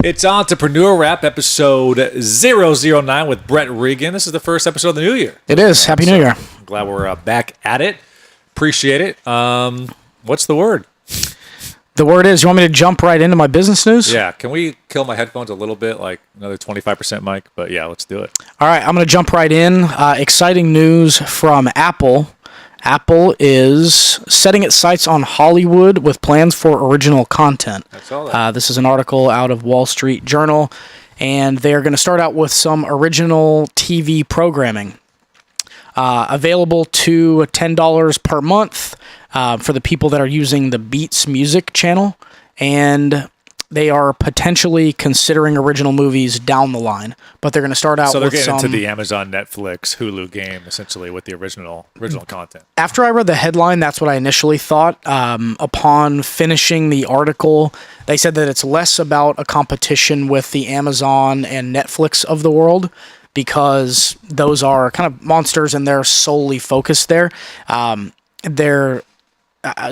It's Entrepreneur Rap, episode 009 with Brett Regan. This is the first episode of the new year. It is. Happy New Year. I'm glad we're back at it. Appreciate it. What's the word? The word is, you want me to jump right into my business news? Yeah. Can we kill my headphones a little bit, like another 25% mic? But yeah, let's do it. All right, I'm going to jump right in. Exciting news from Apple. Apple is setting its sights on Hollywood with plans for original content. That's all that. This is an article out of Wall Street Journal, and they're going to start out with some original TV programming. Available to $10 per month for the people that are using the Beats Music channel, and they are potentially considering original movies down the line, but they're going to start out. So they're with getting some, into the Amazon, Netflix, Hulu game essentially with the original content. After I read the headline, that's what I initially thought. Upon finishing the article, they said that it's less about a competition with the Amazon and Netflix of the world, because those are kind of monsters and they're solely focused there.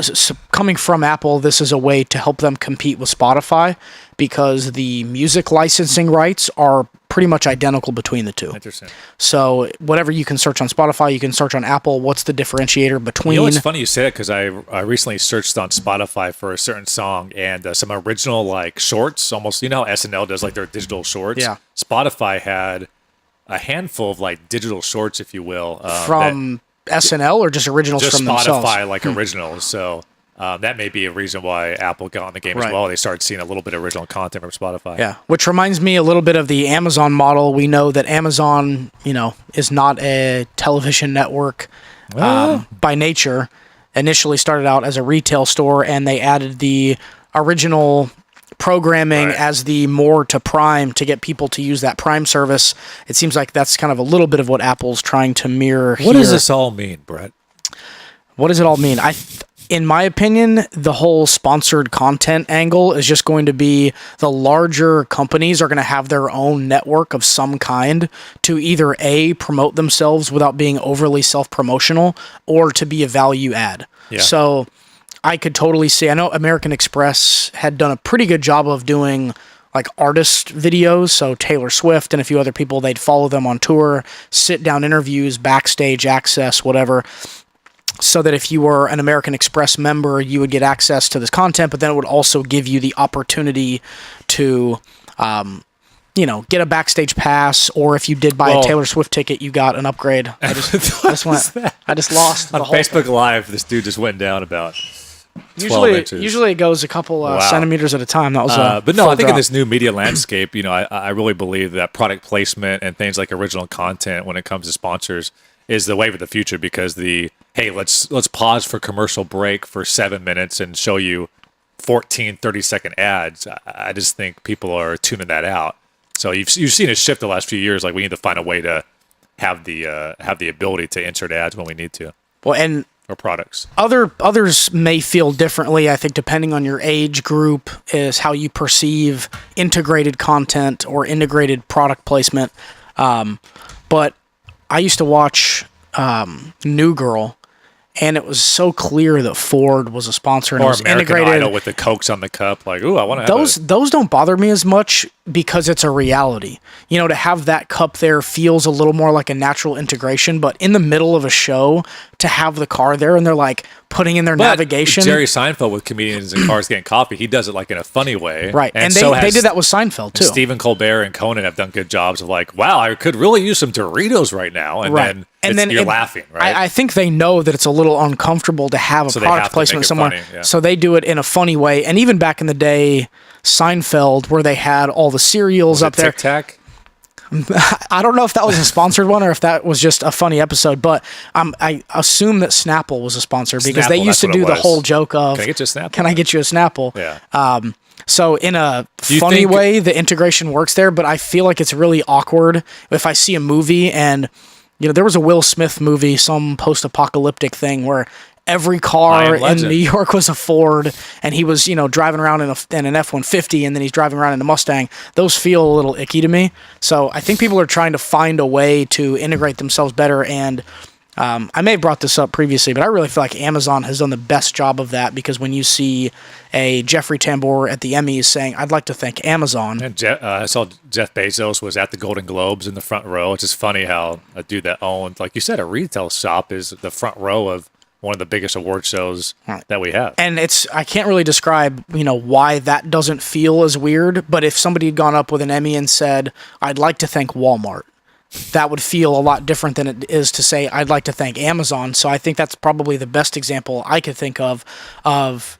So coming from Apple, this is a way to help them compete with Spotify, because the music licensing rights are pretty much identical between the two. Interesting. So whatever you can search on Spotify, you can search on Apple. What's the differentiator between... You know, it's funny you say it, because I recently searched on Spotify for a certain song, and some original like shorts, almost, you know how SNL does like their digital shorts? Yeah. Spotify had a handful of like digital shorts, if you will. From SNL or just originals just from Spotify, themselves? like originals. So that may be a reason why Apple got in the game as well. They started seeing a little bit of original content from Spotify. Yeah, which reminds me a little bit of the Amazon model. We know that Amazon, is not a television network by nature. Initially started out as a retail store, and they added the original programming as the more to Prime to get people to use that Prime service. It seems like that's kind of a little bit of what Apple's trying to mirror here. What does this all mean, Brett? What does it all mean? In my opinion, the whole sponsored content angle is just going to be the larger companies are going to have their own network of some kind to either A, promote themselves without being overly self-promotional, or to be a value add. Yeah. So I could totally see, I know American Express had done a pretty good job of doing like artist videos. So Taylor Swift and a few other people, they'd follow them on tour, sit down interviews, backstage access, whatever. So that if you were an American Express member, you would get access to this content, but then it would also give you the opportunity to, get a backstage pass, or if you did buy a Taylor Swift ticket, you got an upgrade. I just lost on the whole Facebook thing. Live. This dude just went down about 12 inches. Usually it goes a couple centimeters at a time. That was but no, I think in this new media landscape, I really believe that product placement and things like original content when it comes to sponsors is the wave of the future, because let's pause for commercial break for 7 minutes and show you 14 30-second ads. I just think people are tuning that out. So you've seen a shift the last few years. Like, we need to find a way to have the ability to insert ads when we need to. Well, and or products. Others may feel differently. I think depending on your age group is how you perceive integrated content or integrated product placement. But I used to watch New Girl, and it was so clear that Ford was a sponsor, and or it was American integrated. Idol with the Cokes on the cup. Like, ooh, I want to have those don't bother me as much, because it's a reality. To have that cup there feels a little more like a natural integration, but in the middle of a show, to have the car there and they're like putting in their navigation. Jerry Seinfeld with comedians in cars getting coffee, he does it like in a funny way. Right. And they did that with Seinfeld too. Stephen Colbert and Conan have done good jobs of like, wow, I could really use some Doritos right now. And then you're laughing, right? I think they know that it's a little uncomfortable to have a product placement somewhere. Funny, yeah. So they do it in a funny way. And even back in the day, Seinfeld, where they had all the cereals up there. Tic Tac? I don't know if that was a sponsored one or if that was just a funny episode, but I assume that Snapple was a sponsor, because they used to do the whole joke of, can I get you a Snapple? Can I get you a Snapple? Yeah. So in a funny way, the integration works there, but I feel like it's really awkward if I see a movie and, there was a Will Smith movie, some post-apocalyptic thing where every car in New York was a Ford, and he was, driving around in an F-150, and then he's driving around in a Mustang. Those feel a little icky to me. So I think people are trying to find a way to integrate themselves better, and I may have brought this up previously, but I really feel like Amazon has done the best job of that, because when you see a Jeffrey Tambor at the Emmys saying, "I'd like to thank Amazon," And I saw Jeff Bezos was at the Golden Globes in the front row. It's just funny how a dude that owned, like you said, a retail shop is the front row of one of the biggest award shows that we have. and I can't really describe, why that doesn't feel as weird, but if somebody had gone up with an Emmy and said, "I'd like to thank Walmart," that would feel a lot different than it is to say, "I'd like to thank Amazon." So I think that's probably the best example I could think of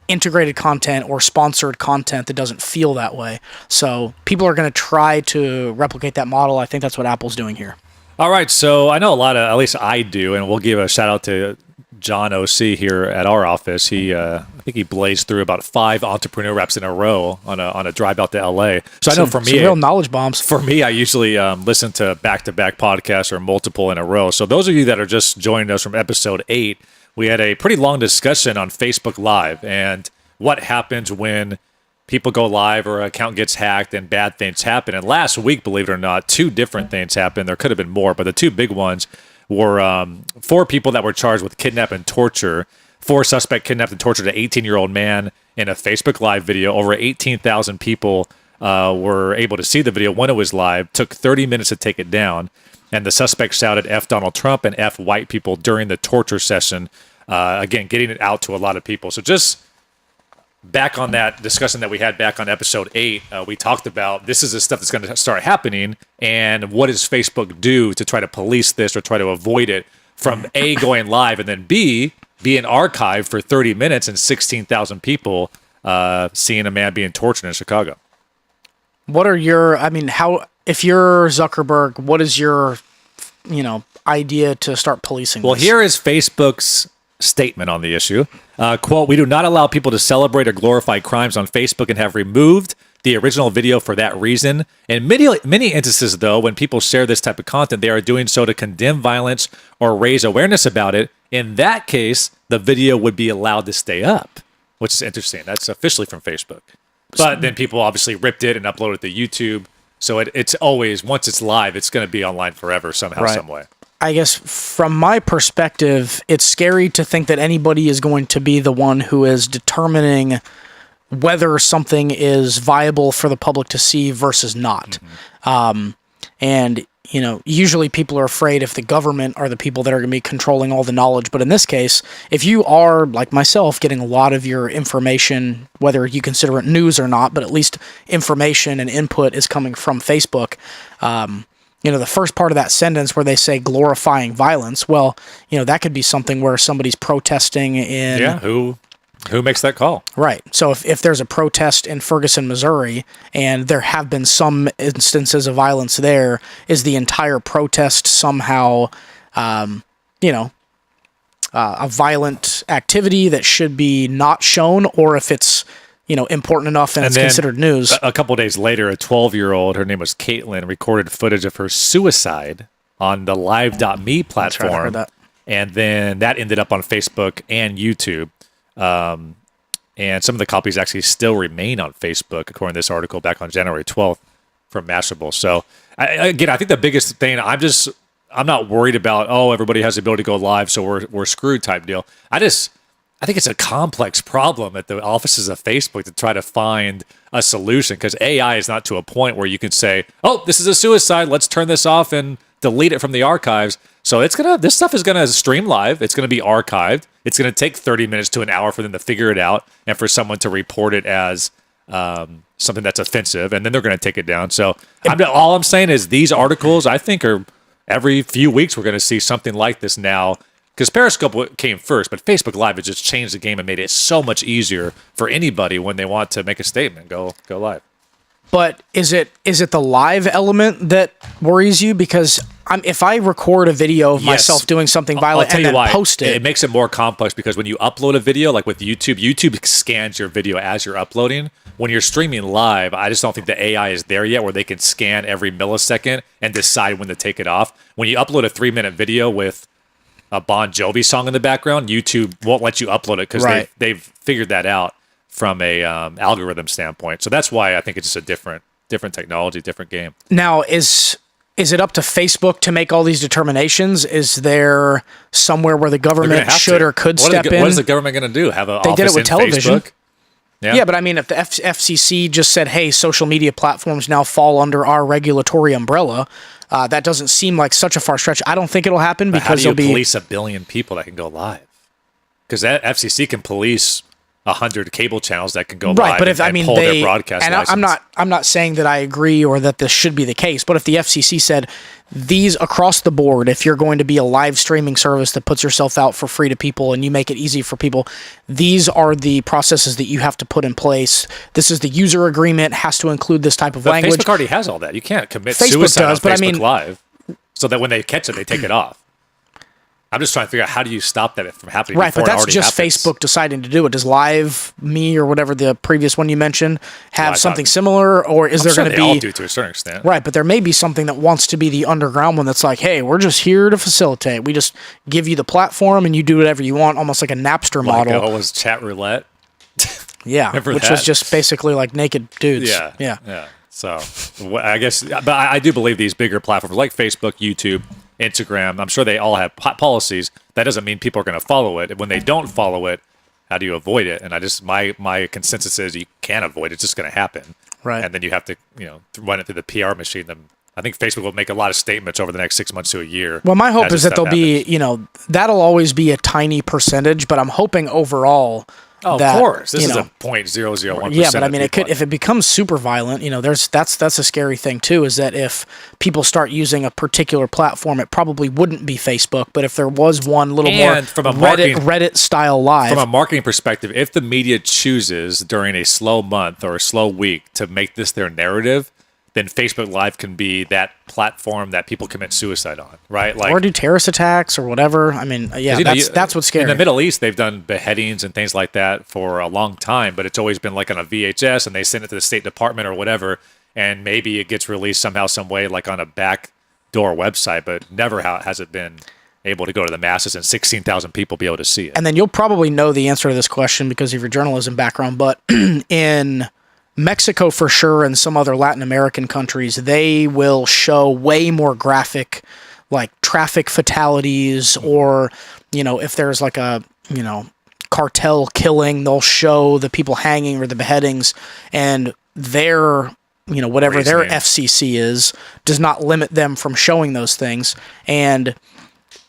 integrated content or sponsored content that doesn't feel that way. So people are going to try to replicate that model. I think that's what Apple's doing here. All right, so I know a lot of, at least I do, and we'll give a shout out to John OC here at our office. I think he blazed through about 5 entrepreneur reps in a row on a drive out to LA. So I know for me, some real knowledge bombs. For me, I usually listen to back-to-back podcasts or multiple in a row. So those of you that are just joining us from episode 8, we had a pretty long discussion on Facebook Live and what happens when people go live or an account gets hacked and bad things happen. And last week, believe it or not, 2 different things happened. There could have been more, but the 2 big ones were 4 people that were charged with kidnap and torture. 4 suspect kidnapped and tortured an 18-year-old man in a Facebook Live video. Over 18,000 people were able to see the video when it was live. Took 30 minutes to take it down. And the suspect shouted F Donald Trump and F white people during the torture session. Again, getting it out to a lot of people. So just back on that discussion that we had back on episode 8, we talked about this is the stuff that's going to start happening, and what does Facebook do to try to police this or try to avoid it from A, going live, and then B, being archived for 30 minutes and 16,000 people seeing a man being tortured in Chicago. What are your, if you're Zuckerberg, what is your, idea to start policing Well, this? here is Facebook's statement on the issue. Quote, "We do not allow people to celebrate or glorify crimes on Facebook and have removed the original video for that reason. In many instances, though, when people share this type of content, they are doing so to condemn violence or raise awareness about it. In that case, the video would be allowed to stay up," which is interesting. That's officially from Facebook. But then people obviously ripped it and uploaded it to YouTube. So it's always, once it's live, it's going to be online forever somehow, Right. some way. I guess from my perspective, it's scary to think that anybody is going to be the one who is determining whether something is viable for the public to see versus not. And, usually people are afraid if the government are the people that are going to be controlling all the knowledge. But in this case, if you are, like myself, getting a lot of your information, whether you consider it news or not, but at least information and input is coming from Facebook, the first part of that sentence where they say glorifying violence, well, that could be something where somebody's protesting in... Yeah, who makes that call? Right. So if there's a protest in Ferguson, Missouri, and there have been some instances of violence there, is the entire protest somehow, a violent activity that should be not shown, or if it's important enough and it's considered news? A couple of days later, a 12-year-old, her name was Caitlin, recorded footage of her suicide on the Live.me platform. That's right, I heard that. And then that ended up on Facebook and YouTube. And some of the copies actually still remain on Facebook, according to this article back on January 12th from Mashable. So, I think the biggest thing, I'm not worried about, everybody has the ability to go live, so we're screwed type deal. I think it's a complex problem at the offices of Facebook to try to find a solution, because AI is not to a point where you can say, this is a suicide, let's turn this off and delete it from the archives. So this stuff is gonna stream live. It's gonna be archived. It's gonna take 30 minutes to an hour for them to figure it out and for someone to report it as something that's offensive, and then they're gonna take it down. So all I'm saying is these articles, I think, are every few weeks we're gonna see something like this now, because Periscope came first, but Facebook Live has just changed the game and made it so much easier for anybody when they want to make a statement go live. But is it the live element that worries you? Because if I record a video of myself doing something violent and then post it... It makes it more complex, because when you upload a video, like with YouTube scans your video as you're uploading. When you're streaming live, I just don't think the AI is there yet where they can scan every millisecond and decide when to take it off. When you upload a 3-minute video with a Bon Jovi song in the background, YouTube won't let you upload it because they've figured that out from a algorithm standpoint. So that's why I think it's just a different technology, different game. Now, is Is it up to Facebook to make all these determinations? Is there somewhere where the government should or could step in? What is the government going to do? Have an They office did it with in television. Facebook? Yeah, but I mean, if the FCC just said, hey, social media platforms now fall under our regulatory umbrella, that doesn't seem like such a far stretch. I don't think it'll happen But because how do there'll you be... police 1 billion people that can go live? Because that FCC can police 100 cable channels that can go Right, live but if and pull their broadcast and license. I'm not saying that I agree or that this should be the case, but if the FCC said these across the board, if you're going to be a live streaming service that puts yourself out for free to people and you make it easy for people, these are the processes that you have to put in place. This is the user agreement, has to include this type of But language. Facebook already has all that. You can't commit Facebook suicide does, on but I Facebook mean- Live, so that when they catch it, they take it off. I'm just trying to figure out how do you stop that from happening Right, before but it that's already just happens. Facebook deciding to do it. Does Live Me or whatever the previous one you mentioned have Live something dot- similar, or is I'm there sure going to they all be do to a certain extent. right? But there may be something that wants to be the underground one that's like, hey, we're just here to facilitate. We just give you the platform and you do whatever you want, almost like a Napster Like, model. what was chat roulette? Yeah, remember which was that? just basically like naked dudes. Yeah. So I guess, but I do believe these bigger platforms like Facebook, YouTube, Instagram, I'm sure they all have policies. That doesn't mean people are going to follow it. When they don't follow it, how do you avoid it? And I just my consensus is you can't avoid it. It's just going to happen. Right. And then you have to run it through the PR machine. Then I think Facebook will make a lot of statements over the next 6 months to a year. Well, my hope as is this that there'll stuff be, happens. that'll always be a tiny percentage, but I'm hoping overall. Oh, that, of course. This you is know, a 0.001%. Yeah, but I of mean, it people. could if it becomes super violent. That's a scary thing too. Is that if people start using a particular platform, it probably wouldn't be Facebook, but if there was one little more And from a marketing- Reddit style live, From a marketing perspective, if the media chooses during a slow month or a slow week to make this their narrative, then Facebook Live can be that platform that people commit suicide on, right? Like, or do terrorist attacks or whatever. I mean, yeah, that's what's scary. In the Middle East, they've done beheadings and things like that for a long time, but it's always been like on a VHS, and they send it to the State Department or whatever, and maybe it gets released somehow, some way, like on a backdoor website, but never has it been able to go to the masses and 16,000 people be able to see it. And then you'll probably know the answer to this question because of your journalism background, but in Mexico for sure and some other Latin American countries, they will show way more graphic, like traffic fatalities, or, if there's like a, cartel killing, they'll show the people hanging or the beheadings, and their, whatever their Reasoning. FCC is, does not limit them from showing those things. And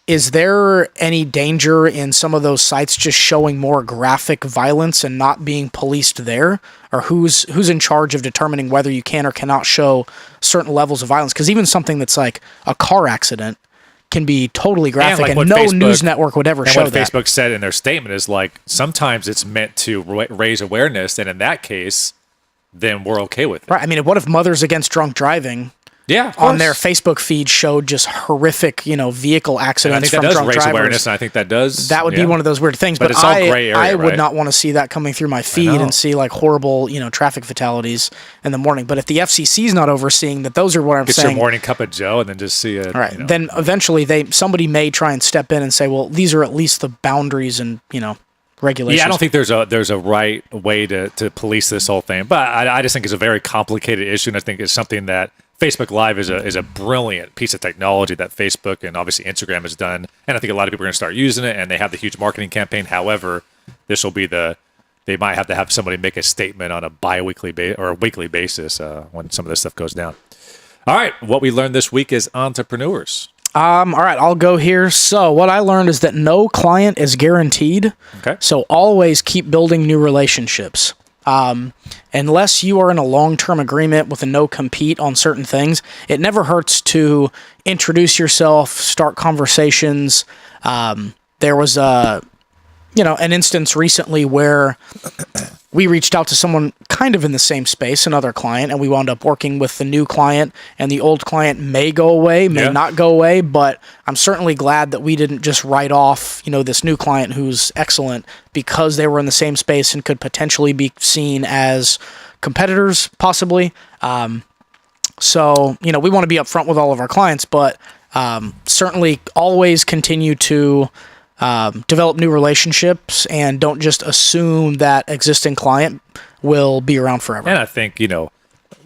is there any danger in some of those sites just showing more graphic violence and not being policed there? Or who's in charge of determining whether you can or cannot show certain levels of violence? Because even something that's like a car accident can be totally graphic, like and what no Facebook- news network would ever And show what that. Facebook said in their statement is like, sometimes it's meant to raise awareness, and in that case, then we're okay with it. Right. I mean, what if Mothers Against Drunk Driving Yeah, of on their course. Facebook feed showed just horrific, vehicle And I accidents think that from does drunk raise drivers? awareness, and I think that does. That would be one of those weird things. But But, it's all gray area, I would right? not want to see that coming through my feed know. and see like horrible, traffic fatalities in the morning. But if the FCC is not overseeing that, those are what I'm Get saying. your morning cup of Joe and then just see it. All right. Then eventually somebody may try and step in and say, well, these are at least the boundaries and, regulations. Yeah, I don't think there's a right way to police this whole thing, but I just think it's a very complicated issue, and I think it's something that Facebook Live is a brilliant piece of technology that Facebook and obviously Instagram has done, and I think a lot of people are going to start using it, and they have the huge marketing campaign. However, this will be they might have to have somebody make a statement on a bi-weekly or a weekly basis when some of this stuff goes down. All right, what we learned this week is entrepreneurs. All right, I'll go here. So what I learned is that no client is guaranteed. Okay. So always keep building new relationships. Unless you are in a long-term agreement with a no-compete on certain things, it never hurts to introduce yourself, start conversations. There was an instance recently where we reached out to someone kind of in the same space, another client, and we wound up working with the new client, and the old client may go away, may not go away, but I'm certainly glad that we didn't just write off, this new client who's excellent because they were in the same space and could potentially be seen as competitors, possibly. So, we want to be upfront with all of our clients, but certainly always continue to develop new relationships and don't just assume that existing client will be around forever. And I think,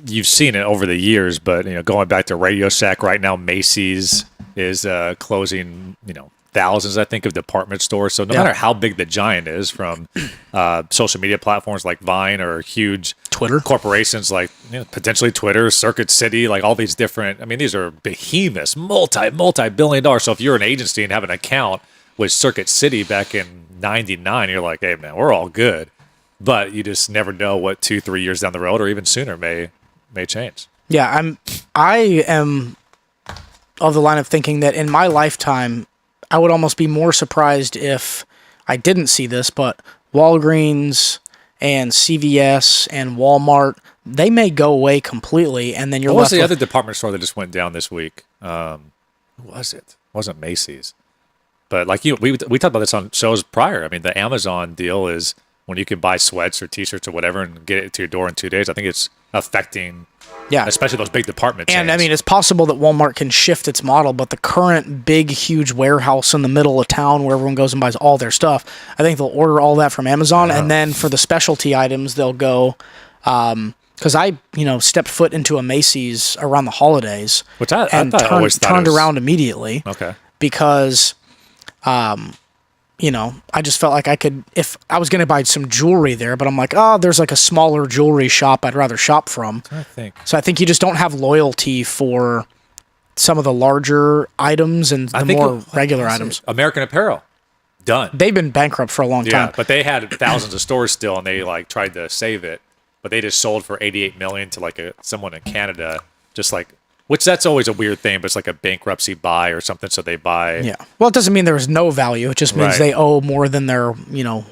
you've seen it over the years, but going back to Radio Shack right now, Macy's is closing thousands, I think, of department stores. So no matter how big the giant is, from social media platforms like Vine or huge Twitter corporations like potentially Twitter, Circuit City, like all these different. I mean, these are behemoths, multi-billion dollars. So if you're an agency and have an account with Circuit City back in '99, you're like, hey man, we're all good. But you just never know what 2-3 years down the road, or even sooner, may change. Yeah, I am of the line of thinking that in my lifetime, I would almost be more surprised if I didn't see this, but Walgreens and CVS and Walmart, they may go away completely, and then you're What was left the with other department store that just went down this week? Who was it? It wasn't Macy's. But like we talked about this on shows prior. I mean, the Amazon deal is when you can buy sweats or T-shirts or whatever and get it to your door in 2 days. I think it's affecting, especially those big department chains. And I mean, it's possible that Walmart can shift its model, but the current big, huge warehouse in the middle of town where everyone goes and buys all their stuff, I think they'll order all that from Amazon, and then for the specialty items, they'll go. Because I, stepped foot into a Macy's around the holidays, which I turned around immediately. Okay. Because, I just felt like I could, if I was going to buy some jewelry there, but I'm like, there's like a smaller jewelry shop I'd rather shop from. So I think you just don't have loyalty for some of the larger items and the more regular items. American Apparel, done. They've been bankrupt for a long time. Yeah, but they had thousands of stores still, and they like tried to save it, but they just sold for $88 million to like someone in Canada, just like. Which that's always a weird thing, but it's like a bankruptcy buy or something, so they buy. Yeah. Well, it doesn't mean there was no value. It just means they owe more than their,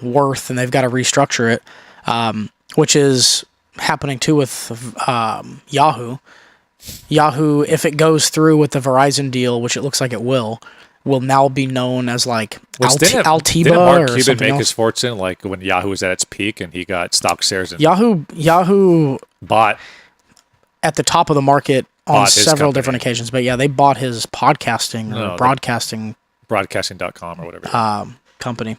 worth, and they've got to restructure it, which is happening too with Yahoo. Yahoo, if it goes through with the Verizon deal, which it looks like it will now be known as like Altiba didn't Mark or Cuban something make else. his fortune like when Yahoo was at its peak and he got stock shares and Yahoo bought at the top of the market on several different occasions, but they bought his podcasting or broadcasting.com or whatever company.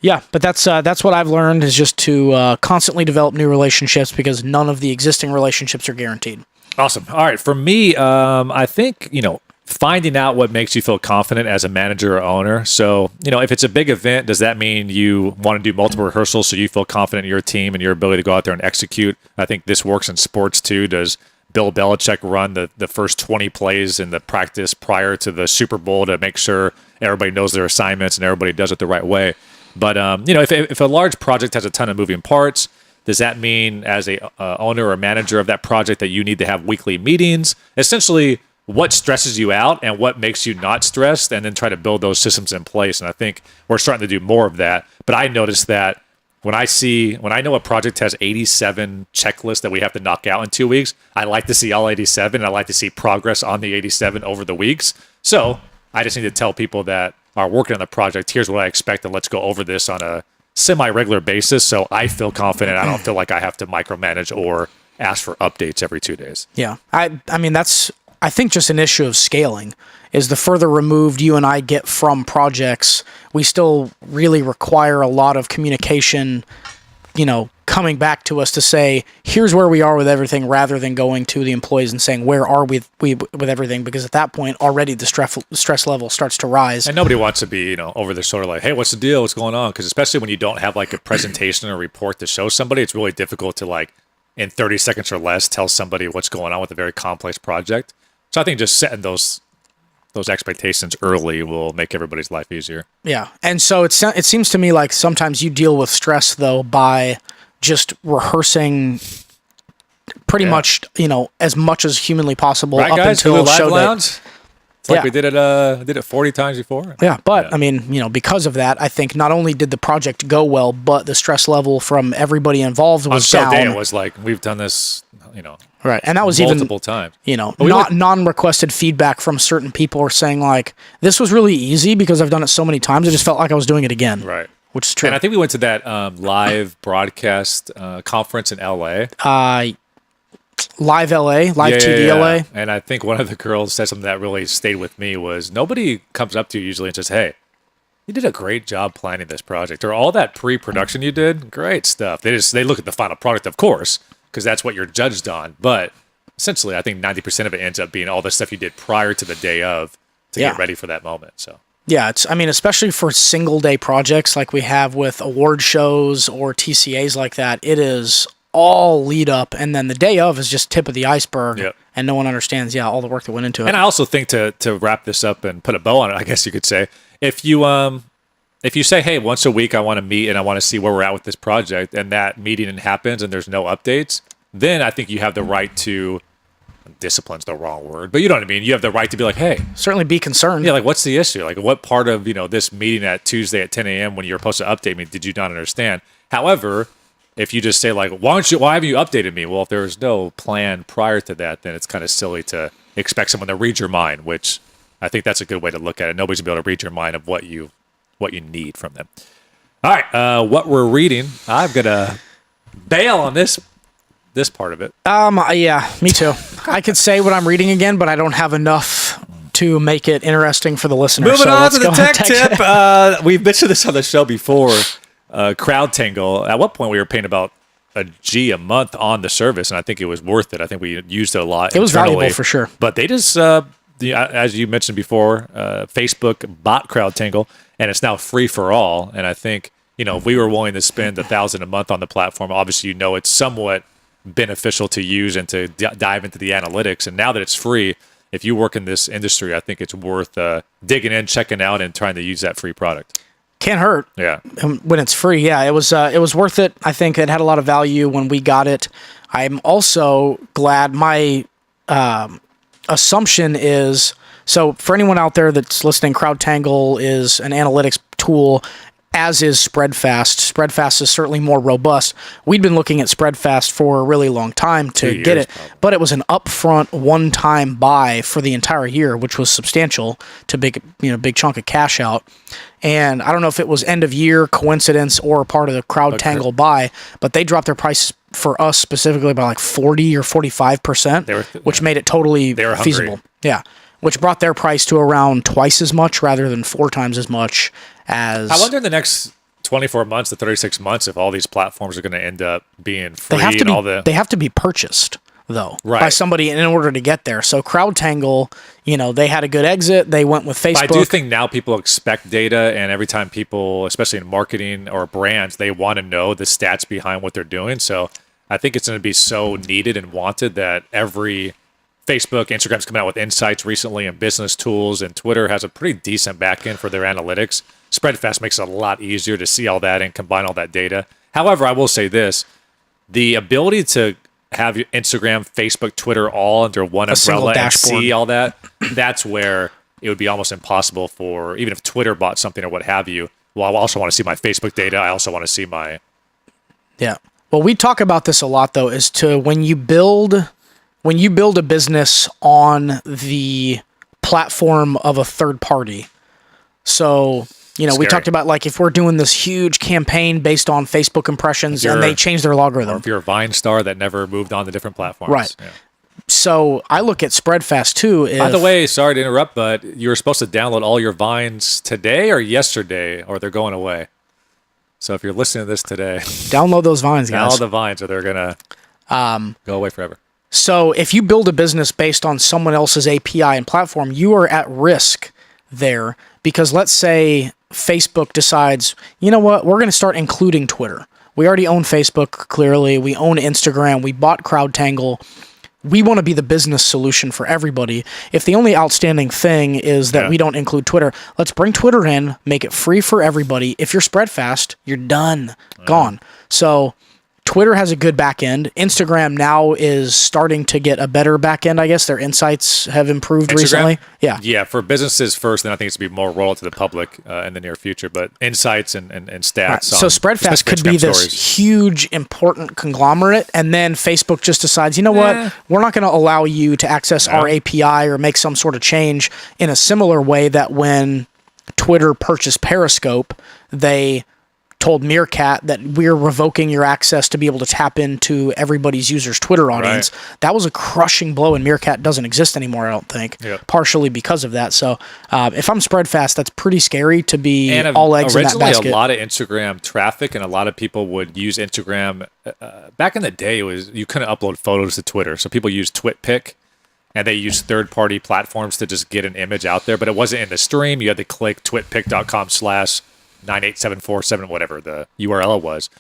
Yeah, but that's what I've learned is just to constantly develop new relationships because none of the existing relationships are guaranteed. Awesome. All right, for me, I think finding out what makes you feel confident as a manager or owner. So if it's a big event, does that mean you want to do multiple rehearsals so you feel confident in your team and your ability to go out there and execute? I think this works in sports too. Does Bill Belichick run the first 20 plays in the practice prior to the Super Bowl to make sure everybody knows their assignments and everybody does it the right way? But if a large project has a ton of moving parts, does that mean as a owner or manager of that project that you need to have weekly meetings? Essentially, what stresses you out and what makes you not stressed, and then try to build those systems in place. And I think we're starting to do more of that. But I noticed that when I know a project has 87 checklists that we have to knock out in 2 weeks, I like to see all 87. I like to see progress on the 87 over the weeks. So I just need to tell people that are working on the project, here's what I expect, and let's go over this on a semi-regular basis so I feel confident. I don't feel like I have to micromanage or ask for updates every 2 days. Yeah. I mean, that's, I think, just an issue of scaling. Is the further removed you and I get from projects, we still really require a lot of communication, coming back to us to say, here's where we are with everything, rather than going to the employees and saying, where are we with everything? Because at that point, already the stress level starts to rise. And nobody wants to be, over their shoulder like, hey, what's the deal? What's going on? Because especially when you don't have like a presentation or report to show somebody, it's really difficult to like, in 30 seconds or less, tell somebody what's going on with a very complex project. So I think just setting those expectations early will make everybody's life easier. Yeah. And so it seems to me like sometimes you deal with stress, though, by just rehearsing pretty much, as much as humanly possible right, up guys? until Live show Lounge? day. It's like we did it 40 times before. Yeah, but I mean, because of that, I think not only did the project go well, but the stress level from everybody involved was down. On show day, it was like, we've done this, right, and that was multiple times. Non-requested feedback from certain people were saying like, this was really easy because I've done it so many times. I just felt like I was doing it again. Right. Which is true. And I think we went to that live broadcast conference in LA. Live TV LA. And I think one of the girls said something that really stayed with me was, nobody comes up to you usually and says, hey, you did a great job planning this project, or all that pre-production you did, great stuff. They look at the final product, of course, because that's what you're judged on. But essentially, I think 90% of it ends up being all the stuff you did prior to the day of to get ready for that moment. So yeah, I mean, especially for single day projects like we have with award shows or TCAs like that, it is all lead up, and then the day of is just tip of the iceberg, and no one understands all the work that went into it. And I also think to wrap this up and put a bow on it, I guess you could say, if you say, hey, once a week I want to meet and I want to see where we're at with this project, and that meeting happens and there's no updates, then I think you have the right to, discipline's the wrong word, but you know what I mean? You have the right to be like, hey. Certainly be concerned. Yeah, like what's the issue? Like what part of, this meeting at Tuesday at 10 a.m. when you're supposed to update me did you not understand? However, if you just say like, why haven't you updated me? Well, if there's no plan prior to that, then it's kind of silly to expect someone to read your mind, which I think that's a good way to look at it. Nobody's going to be able to read your mind of what you need from them. All right, what we're reading, I'm going to bail on this part of it. Yeah, me too. I could say what I'm reading again, but I don't have enough to make it interesting for the listener. Moving on to the tech tip. We've mentioned this on the show before. CrowdTangle. At what point we were paying about $1 a month on the service, and I think it was worth it. I think we used it a lot. It was valuable for sure. But they just, as you mentioned before, Facebook bought CrowdTangle, and it's now free for all. And I think if we were willing to spend $1,000 a month on the platform, obviously it's somewhat beneficial to use and to dive into the analytics. And now that it's free, if you work in this industry, I think it's worth digging in, checking out, and trying to use that free product. Can't hurt. Yeah. When it's free. Yeah, it was worth it. I think it had a lot of value when we got it. I'm also glad my assumption is, so for anyone out there that's listening, CrowdTangle is an analytics tool, as is Spreadfast. Spreadfast is certainly more robust. We'd been looking at Spreadfast for a really long time to get it, but it was an upfront one-time buy for the entire year, which was substantial to big chunk of cash out. And I don't know if it was end of year coincidence or part of the CrowdTangle buy, but they dropped their price for us specifically by like 40 or 45%, which made it totally feasible. Yeah. Which brought their price to around twice as much rather than 4 times as much as... I wonder in the next 24 months to 36 months if all these platforms are going to end up being free They have to be purchased, though, by somebody in order to get there. So CrowdTangle, they had a good exit. They went with Facebook. But I do think now people expect data, and every time people, especially in marketing or brands, they want to know the stats behind what they're doing. So I think it's going to be so needed and wanted that every... Facebook, Instagram's coming out with insights recently and business tools, and Twitter has a pretty decent backend for their analytics. Spreadfast makes it a lot easier to see all that and combine all that data. However, I will say this, the ability to have your Instagram, Facebook, Twitter all under one umbrella and see all that, that's where it would be almost impossible for, even if Twitter bought something or what have you, well, I also want to see my Facebook data, I also want to see my... Yeah. Well, we talk about this a lot, though, is to when you build a business on the platform of a third party. So, we talked about like if we're doing this huge campaign based on Facebook impressions and they change their logarithm. Or if you're a Vine star that never moved on to different platforms. Right. Yeah. So I look at Spreadfast too. By the way, sorry to interrupt, but you were supposed to download all your Vines today or yesterday, or they're going away. So if you're listening to this today, download those Vines, guys. Download the Vines or they're going to go away forever. So if you build a business based on someone else's API and platform, you are at risk there because let's say Facebook decides, you know what, we're going to start including Twitter. We already own Facebook, clearly. We own Instagram. We bought CrowdTangle. We want to be the business solution for everybody. If the only outstanding thing is that we don't include Twitter, let's bring Twitter in, make it free for everybody. If you're Spreadfast, you're done, gone. So... Twitter has a good back end. Instagram now is starting to get a better back end, I guess. Their insights have improved recently. Yeah. Yeah, for businesses first, then I think it's to be more rolled to the public in the near future. But insights and stats. Right. So Spreadfast could be this huge, important conglomerate, and then Facebook just decides, you know what? We're not going to allow you to access our API or make some sort of change in a similar way that when Twitter purchased Periscope, they told Meerkat that we're revoking your access to be able to tap into everybody's users' Twitter audience. Right. That was a crushing blow, and Meerkat doesn't exist anymore, I don't think, partially because of that. So if I'm Spreadfast, that's pretty scary to be all eggs in that basket. Originally, a lot of Instagram traffic, and a lot of people would use Instagram. Back in the day, it was you couldn't upload photos to Twitter, so people used TwitPic. And they use third-party platforms to just get an image out there, but it wasn't in the stream. You had to click twitpic.com/98747, whatever the URL was.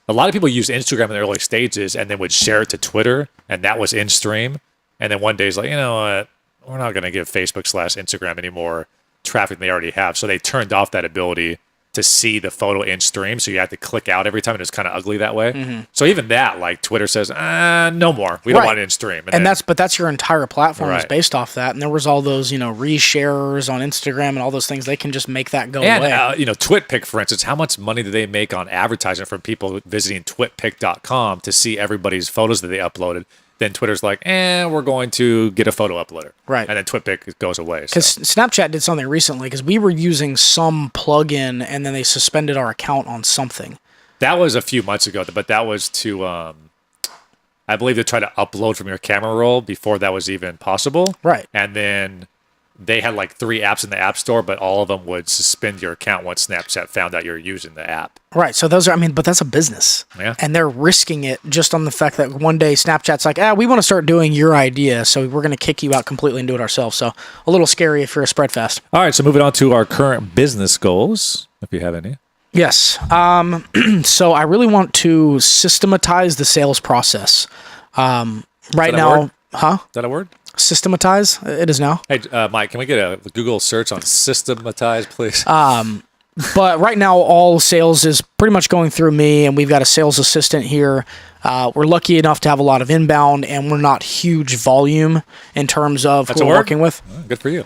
A lot of people used Instagram in the early stages and then would share it to Twitter, and that was in stream. And then one day it's like, you know what? We're not going to give Facebook/Instagram any more traffic than they already have. So they turned off that ability to see the photo in stream, so you had to click out every time, and it's kind of ugly that way. Mm-hmm. So even that, like Twitter says, no more. We don't want it in stream. And that's your entire platform is based off that. And there was all those, resharers on Instagram and all those things. They can just make that go away. And TwitPic, for instance, how much money do they make on advertising from people visiting twitpic.com to see everybody's photos that they uploaded? Then Twitter's like, we're going to get a photo uploader. Right. And then TwitPic goes away. Because Snapchat did something recently, because we were using some plugin, and then they suspended our account on something. That was a few months ago, but that was to, I believe, to try to upload from your camera roll before that was even possible. Right. And then they had like 3 apps in the App Store, but all of them would suspend your account once Snapchat found out you're using the app. Right. So those are, but that's a business. Yeah. And they're risking it just on the fact that one day Snapchat's like, we want to start doing your idea, so we're going to kick you out completely and do it ourselves. So a little scary if you're a Spreadfast. All right. So moving on to our current business goals, if you have any. Yes. So I really want to systematize the sales process. Right now, Is that a word? Systematize? It is now. Hey, Mike, can we get a Google search on systematize, please? But right now, all sales is pretty much going through me, and we've got a sales assistant here. We're lucky enough to have a lot of inbound, and we're not huge volume in terms of who we're working with. Oh, good for you.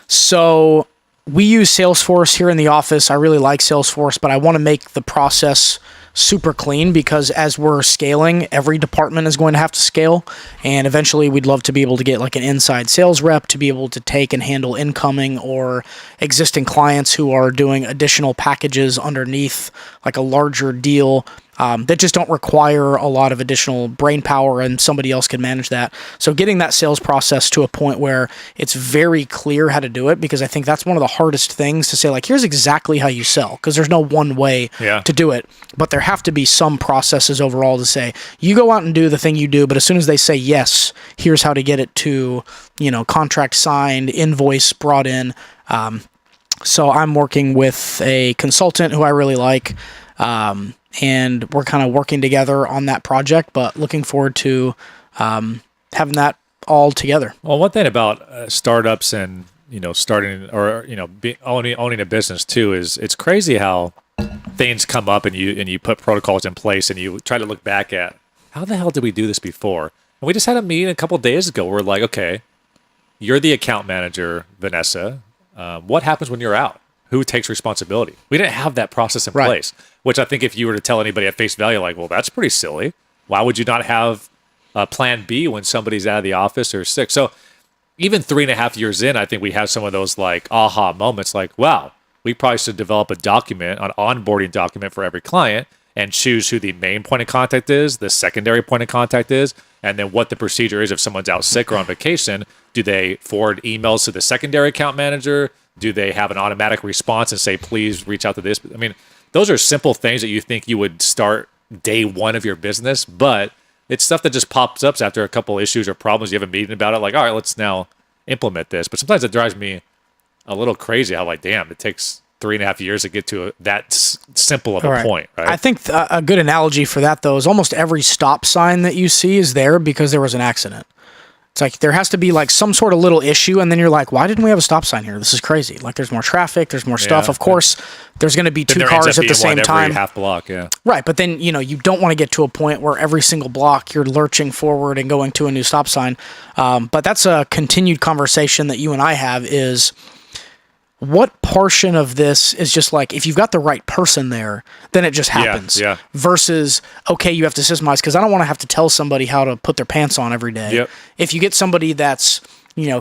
So we use Salesforce here in the office. I really like Salesforce, but I want to make the process super clean, because as we're scaling, every department is going to have to scale, and eventually we'd love to be able to get like an inside sales rep to be able to take and handle incoming or existing clients who are doing additional packages underneath like a larger deal that just don't require a lot of additional brain power, and somebody else can manage that. So getting that sales process to a point where it's very clear how to do it, because I think that's one of the hardest things to say, like, here's exactly how you sell, because there's no one way to do it. But there have to be some processes overall to say, you go out and do the thing you do, but as soon as they say yes, here's how to get it to, contract signed, invoice brought in. So I'm working with a consultant who I really like, and we're kind of working together on that project, but looking forward to having that all together. Well, one thing about startups and, starting or, owning a business too is it's crazy how things come up and you put protocols in place and you try to look back at how the hell did we do this before? And we just had a meeting a couple of days ago where we're like, okay, you're the account manager, Vanessa. What happens when you're out? Who takes responsibility? We didn't have that process in place, which I think if you were to tell anybody at face value, like, well, that's pretty silly. Why would you not have a plan B when somebody's out of the office or sick? So even 3.5 years in, I think we have some of those like aha moments like, wow, we probably should develop a document, an onboarding document for every client, and choose who the main point of contact is, the secondary point of contact is, and then what the procedure is if someone's out sick or on vacation. Do they forward emails to the secondary account manager? Do they have an automatic response and say, please reach out to this? I mean, those are simple things that you think you would start day one of your business, but it's stuff that just pops up after a couple issues or problems. You have a meeting about it, like, all right, let's now implement this. But sometimes it drives me a little crazy how, like, damn, it takes 3.5 years to get to that simple of a point, right? I think a good analogy for that, though, is almost every stop sign that you see is there because there was an accident. It's like there has to be like some sort of little issue, and then you're like, why didn't we have a stop sign here? This is crazy. Like there's more traffic, there's more stuff. Of course, there's going to be two cars at the same time. Every half block, yeah. Right, but then you don't want to get to a point where every single block you're lurching forward and going to a new stop sign. But that's a continued conversation that you and I have is, what portion of this is just like, if you've got the right person there, then it just happens. Yeah. Versus, okay, you have to systemize, because I don't want to have to tell somebody how to put their pants on every day. Yep. If you get somebody that's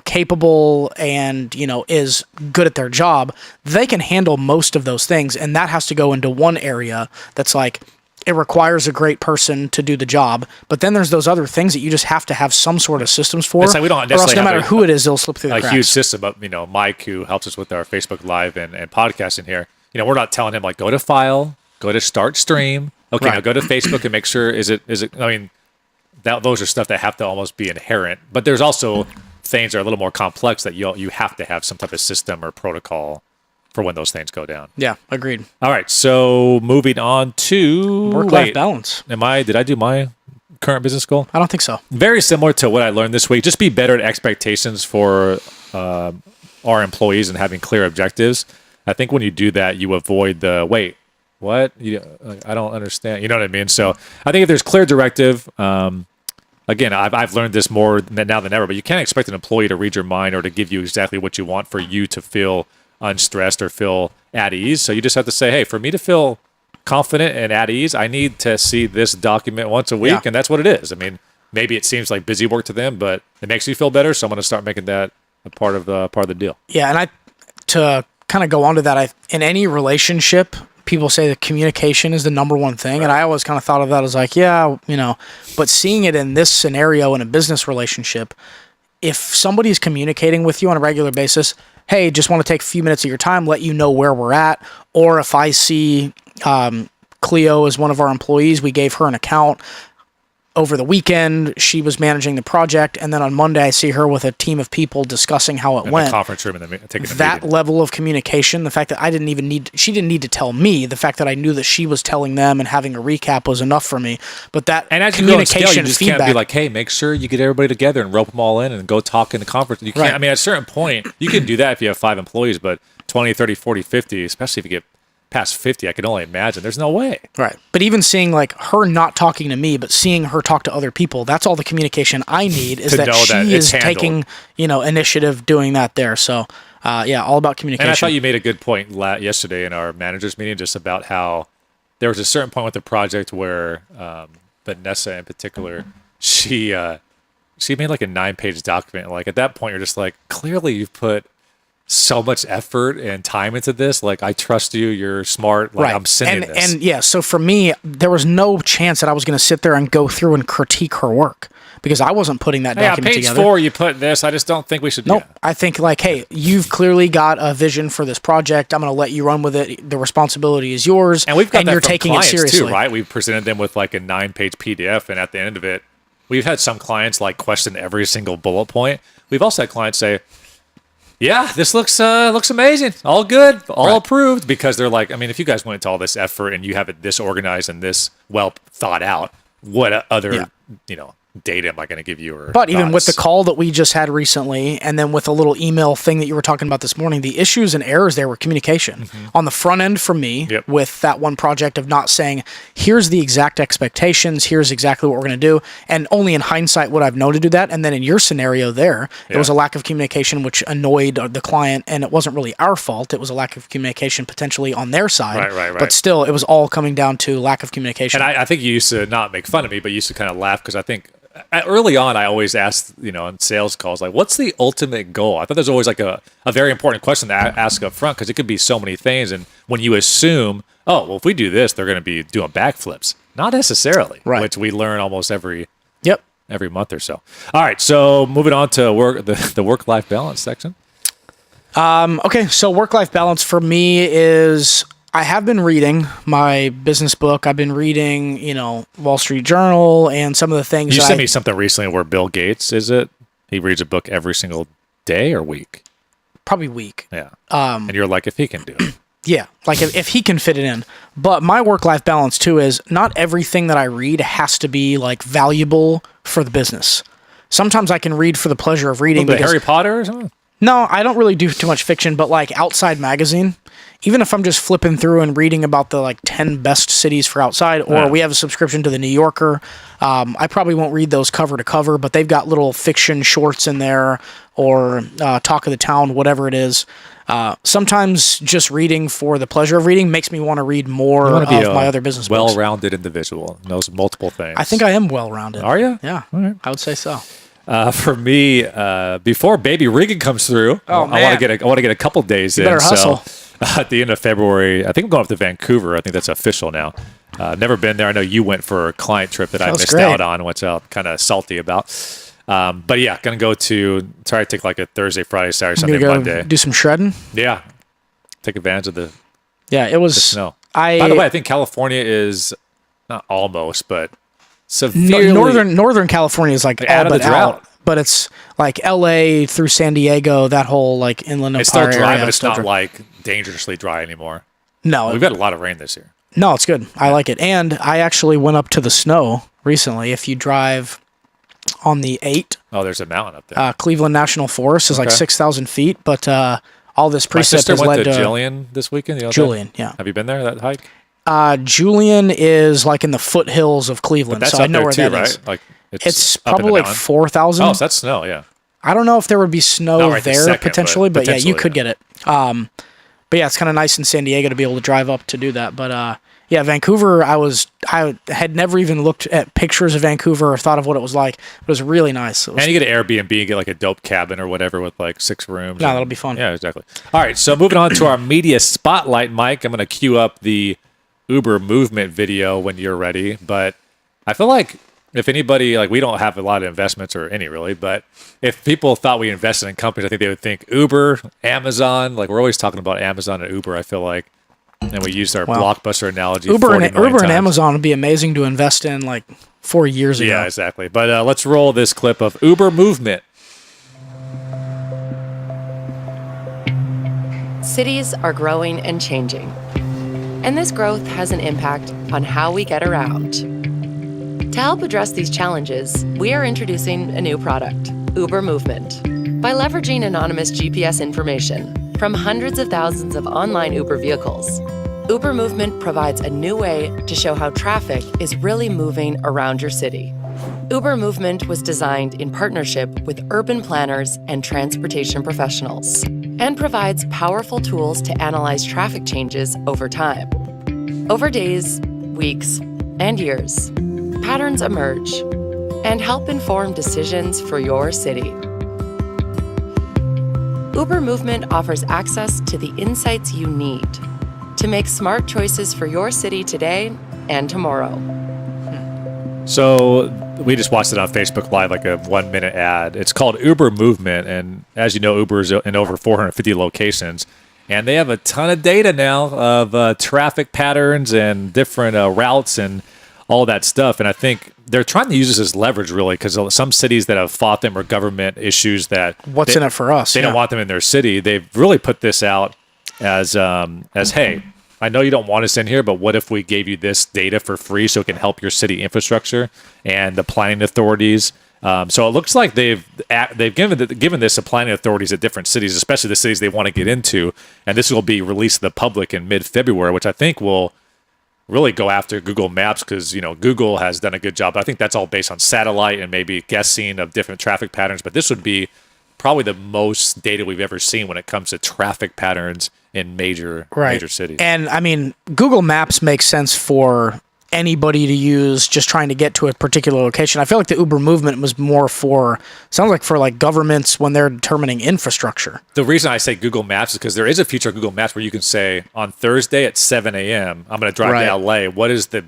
capable and, is good at their job, they can handle most of those things. And that has to go into one area that's like, it requires a great person to do the job. But then there's those other things that you just have to have some sort of systems for. It's like we don't or else necessarily no matter have who it is, they'll slip through the a cracks. huge system of, Mike, who helps us with our Facebook Live and podcasting here. We're not telling him like, go to file, go to start stream. Okay, now go to Facebook and make sure, is it, those are stuff that have to almost be inherent. But there's also things that are a little more complex that you have to have some type of system or protocol for when those things go down. Yeah, agreed. All right, so moving on to work-life balance. Did I do my current business goal? I don't think so. Very similar to what I learned this week. Just be better at expectations for our employees and having clear objectives. I think when you do that, you avoid the wait. What? I don't understand. You know what I mean? So I think if there's clear directive, again, I've learned this more now than ever, but you can't expect an employee to read your mind or to give you exactly what you want for you to feel unstressed or feel at ease. So you just have to say, hey, for me to feel confident and at ease, I need to see this document once a week, and that's what it is. I mean, maybe it seems like busy work to them, but it makes you feel better, so I'm going to start making that a part of the deal. Yeah, and to kind of go on to that, in any relationship, people say that communication is the number one thing. Right. And I always kind of thought of that as like, but seeing it in this scenario in a business relationship, if somebody's communicating with you on a regular basis, hey, just want to take a few minutes of your time, let you know where we're at. Or if I see Cleo as one of our employees, we gave her an account. Over the weekend, she was managing the project, and then on Monday, I see her with a team of people discussing how it went. In the conference room, and then taking that level of communication, the fact that she didn't need to tell me, the fact that I knew that she was telling them and having a recap was enough for me. But that and as communication you go on scale, you just feedback, can't be like, hey, make sure you get everybody together and rope them all in and go talk in the conference. You can't. Right. I mean, at a certain point, you can do that if you have 5 employees, but 20, 30, 40, 50, especially if you get past 50, I can only imagine. There's no way. Right. But even seeing like her not talking to me, but seeing her talk to other people, that's all the communication I need is that she is taking, initiative doing that there. So, all about communication. And I thought you made a good point yesterday in our managers meeting, just about how there was a certain point with the project where Vanessa in particular, she made like a 9-page document. Like at that point, you're just like, clearly you've put so much effort and time into this. Like, I trust you. You're smart. Like, right. I'm sending this. And yeah, so for me, there was no chance that I was going to sit there and go through and critique her work because I wasn't putting that document page together. 4, you put this. I just don't think we should. Nope. I think like, hey, you've clearly got a vision for this project. I'm going to let you run with it. The responsibility is yours. And we've got that you're from taking clients it seriously too, right? We've presented them with like a 9-page PDF, and at the end of it, we've had some clients like question every single bullet point. We've also had clients say, yeah, this looks amazing. All good, all approved, because they're like, I mean, if you guys went into all this effort and you have it this organized and this well thought out, what other data am I going to give you? But even with the call that we just had recently, and then with a little email thing that you were talking about this morning, the issues and errors there were communication. On the front end for me, with that one project of not saying, here's the exact expectations, here's exactly what we're going to do, and only in hindsight would I've known to do that. And then in your scenario there was a lack of communication which annoyed the client, and it wasn't really our fault. It was a lack of communication potentially on their side. Right. But still, it was all coming down to lack of communication. And I think you used to not make fun of me, but you used to kind of laugh, because I think early on, I always asked, on sales calls, like, what's the ultimate goal? I thought there's always like a very important question to ask up front, because it could be so many things. And when you assume, oh, well, if we do this, they're going to be doing backflips. Not necessarily, which we learn almost every month or so. All right, so moving on to the work-life balance section. Okay, so work-life balance for me is, I have been reading my business book. I've been reading, Wall Street Journal and some of the things. You sent me something recently where Bill Gates, he reads a book every single day or week? Probably week. Yeah. And you're like, if he can do it. Yeah, like if he can fit it in. But my work-life balance too is not everything that I read has to be like valuable for the business. Sometimes I can read for the pleasure of reading. Because Harry Potter or something? No, I don't really do too much fiction, but like Outside Magazine, even if I'm just flipping through and reading about the like 10 best cities for outside, or we have a subscription to the New Yorker, I probably won't read those cover to cover, but they've got little fiction shorts in there, or Talk of the Town, whatever it is. Sometimes just reading for the pleasure of reading makes me want to read more of my other business books. Well-rounded individual, knows multiple things. I think I am well-rounded. Are you? Yeah, right. I would say so. For me, before baby Regan comes through, I want to get a couple days in. Better hustle. So at the end of February, I think I'm going up to Vancouver. I think that's official now. Never been there. I know you went for a client trip that I missed out on, which I'm kind of salty about. But yeah, gonna go to try to take like a Thursday, Friday, Saturday, Sunday, Monday. Do some shredding. Yeah, take advantage of the snow. By the way, I think California is not almost, but severely Northern California is like out of the drought. But it's like LA through San Diego, that whole like inland empire. It's still dry, area, but it's not like dangerously dry anymore. No, we've had a lot of rain this year. No, it's good. I like it. And I actually went up to the snow recently. If you drive on the 8, there's a mountain up there. Cleveland National Forest is like 6,000 feet, but all this precip has led to... My sister went to Julian this weekend. Julian, yeah. Have you been there, that hike? Julian is like in the foothills of Cleveland, so I know where that is. Right? Like it's probably like 4,000. Oh, so that's snow, yeah. I don't know if there would be snow there potentially, but yeah, you could get it. But yeah, it's kind of nice in San Diego to be able to drive up to do that. But yeah, Vancouver, I had never even looked at pictures of Vancouver or thought of what it was like. It was really nice. And you get an Airbnb and get like a dope cabin or whatever with like 6 rooms. No, that'll be fun. Yeah, exactly. All right, so moving on to our media spotlight, Mike. I'm going to queue up the Uber movement video when you're ready. But I feel like if anybody, like we don't have a lot of investments or any really, but if people thought we invested in companies, I think they would think Uber, Amazon. Like we're always talking about Amazon and Uber, I feel like. And we used our blockbuster analogy. Uber and Amazon would be amazing to invest in like 4 years ago. Yeah, exactly. But let's roll this clip of Uber movement. Cities are growing and changing. And this growth has an impact on how we get around. To help address these challenges, we are introducing a new product, Uber Movement. By leveraging anonymous GPS information from hundreds of thousands of online Uber vehicles, Uber Movement provides a new way to show how traffic is really moving around your city. Uber Movement was designed in partnership with urban planners and transportation professionals and provides powerful tools to analyze traffic changes over time. Over days, weeks, and years, patterns emerge and help inform decisions for your city. Uber Movement offers access to the insights you need to make smart choices for your city today and tomorrow. So we just watched it on Facebook Live, like a 1-minute ad. It's called Uber Movement, and as you know, Uber is in over 450 locations, and they have a ton of data now of traffic patterns and different routes and all that stuff. And I think they're trying to use this as leverage, really, because some cities that have fought them or government issues that what's in it for us? They don't want them in their city. They've really put this out as hey, I know you don't want us in here, but what if we gave you this data for free so it can help your city infrastructure and the planning authorities? So it looks like they've given this to planning authorities at different cities, especially the cities they want to get into, and this will be released to the public in mid-February, which I think will really go after Google Maps because, you know, Google has done a good job. I think that's all based on satellite and maybe guessing of different traffic patterns, but this would be probably the most data we've ever seen when it comes to traffic patterns in major cities. And I mean, Google Maps makes sense for anybody to use just trying to get to a particular location. I feel like the Uber movement was more sounds like for like governments when they're determining infrastructure. The reason I say Google Maps is because there is a feature of Google Maps where you can say on Thursday at 7 a.m., I'm going to drive to LA. What is the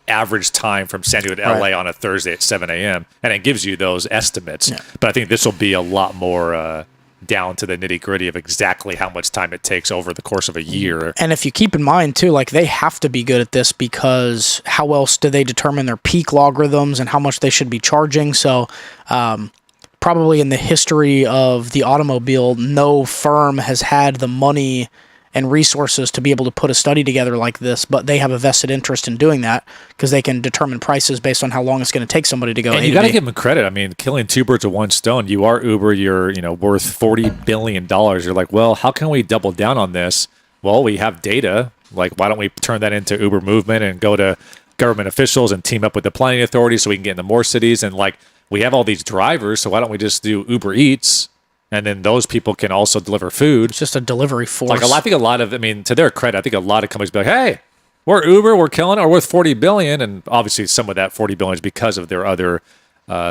average time from San Diego to LA on a Thursday at 7 a.m.? And it gives you those estimates. Yeah. But I think this will be a lot more down to the nitty gritty of exactly how much time it takes over the course of a year. And if you keep in mind too, like they have to be good at this because how else do they determine their peak logarithms and how much they should be charging? So probably in the history of the automobile, no firm has had the money and resources to be able to put a study together like this, but they have a vested interest in doing that because they can determine prices based on how long it's going to take somebody to go. And you got to give them credit. I mean, killing two birds with one stone. You are Uber. You're worth $40 billion. You're like, well, how can we double down on this? Well, we have data. Like, why don't we turn that into Uber Movement and go to government officials and team up with the planning authorities so we can get into more cities? And like, we have all these drivers, so why don't we just do Uber Eats? And then those people can also deliver food. It's just a delivery force. Like I think a lot of, to their credit, I think a lot of companies be like, hey, we're Uber, we're killing it, we're worth $40 billion. And obviously some of that $40 billion is because of their other